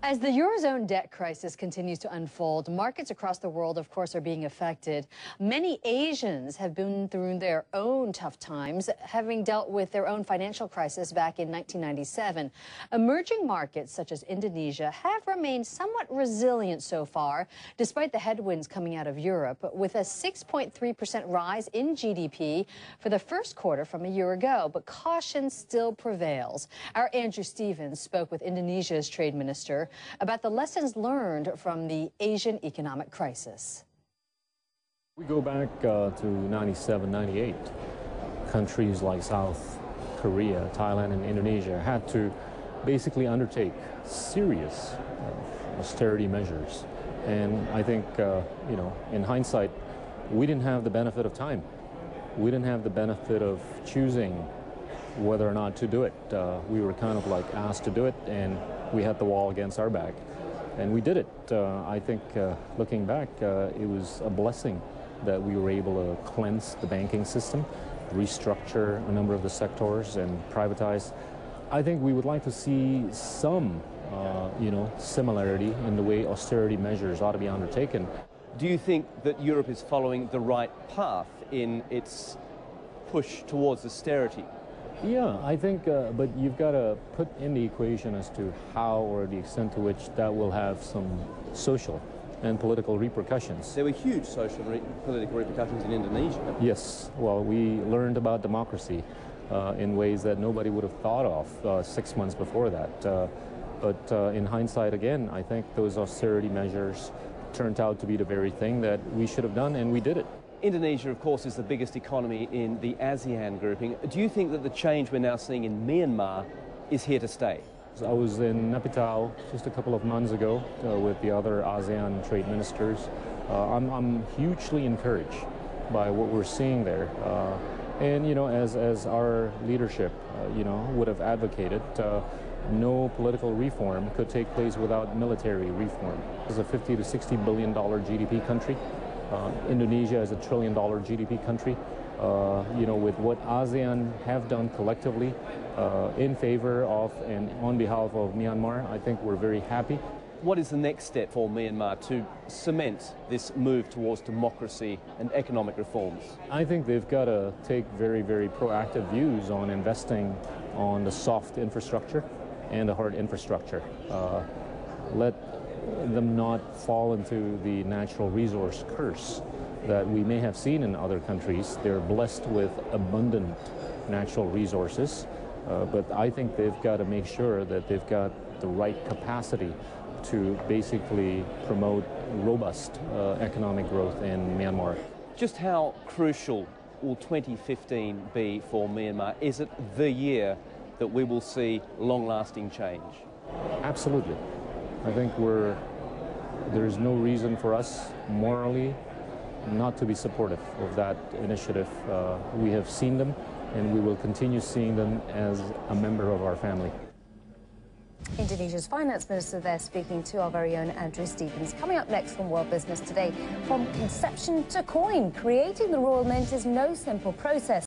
As the Eurozone debt crisis continues to unfold, markets across the world, of course, are being affected. Many Asians have been through their own tough times, having dealt with their own financial crisis back in 1997. Emerging markets such as Indonesia have remained somewhat resilient so far, despite the headwinds coming out of Europe, with a 6.3% rise in GDP for the first quarter from a year ago. But caution still prevails. Our Andrew Stevens spoke with Indonesia's trade minister about the lessons learned from the Asian economic crisis. We go back to 97, 98. Countries like South Korea, Thailand, and Indonesia had to basically undertake serious austerity measures. And I think, in hindsight, we didn't have the benefit of time. We didn't have the benefit of choosing whether or not to do it. We were kind of like asked to do it, and we had the wall against our back. And we did it. I think, looking back, it was a blessing that we were able to cleanse the banking system, restructure a number of the sectors, and privatize. I think we would like to see some, similarity in the way austerity measures ought to be undertaken. Do you think that Europe is following the right path in its push towards austerity? Yeah, I think, but you've got to put in the equation as to how or the extent to which that will have some social and political repercussions. There were huge social and political repercussions in Indonesia. Yes, well, we learned about democracy in ways that nobody would have thought of 6 months before that. But in hindsight, again, I think those austerity measures turned out to be the very thing that we should have done, and we did it. Indonesia, of course, is the biggest economy in the ASEAN grouping. Do you think that the change we're now seeing in Myanmar is here to stay? I was in Nepal just a couple of months ago with the other ASEAN trade ministers. I'm hugely encouraged by what we're seeing there. And, as our leadership, would have advocated, no political reform could take place without military reform. It's a $50 to $60 billion GDP country. Indonesia is a $1 trillion GDP country. With what ASEAN have done collectively in favor of and on behalf of Myanmar, I think we're very happy. What is the next step for Myanmar to cement this move towards democracy and economic reforms? I think they've got to take very, very proactive views on investing on the soft infrastructure and the hard infrastructure. Let them not fall into the natural resource curse that we may have seen in other countries. They're blessed with abundant natural resources, but I think they've got to make sure that they've got the right capacity to basically promote robust economic growth in Myanmar. Just how crucial will 2015 be for Myanmar? Is it the year that we will see long-lasting change? Absolutely. I think there's no reason for us morally not to be supportive of that initiative. We have seen them, and we will continue seeing them as a member of our family. Indonesia's finance minister there speaking to our very own Andrew Stevens. Coming up next from World Business Today, from conception to coin, creating the Royal Mint is no simple process.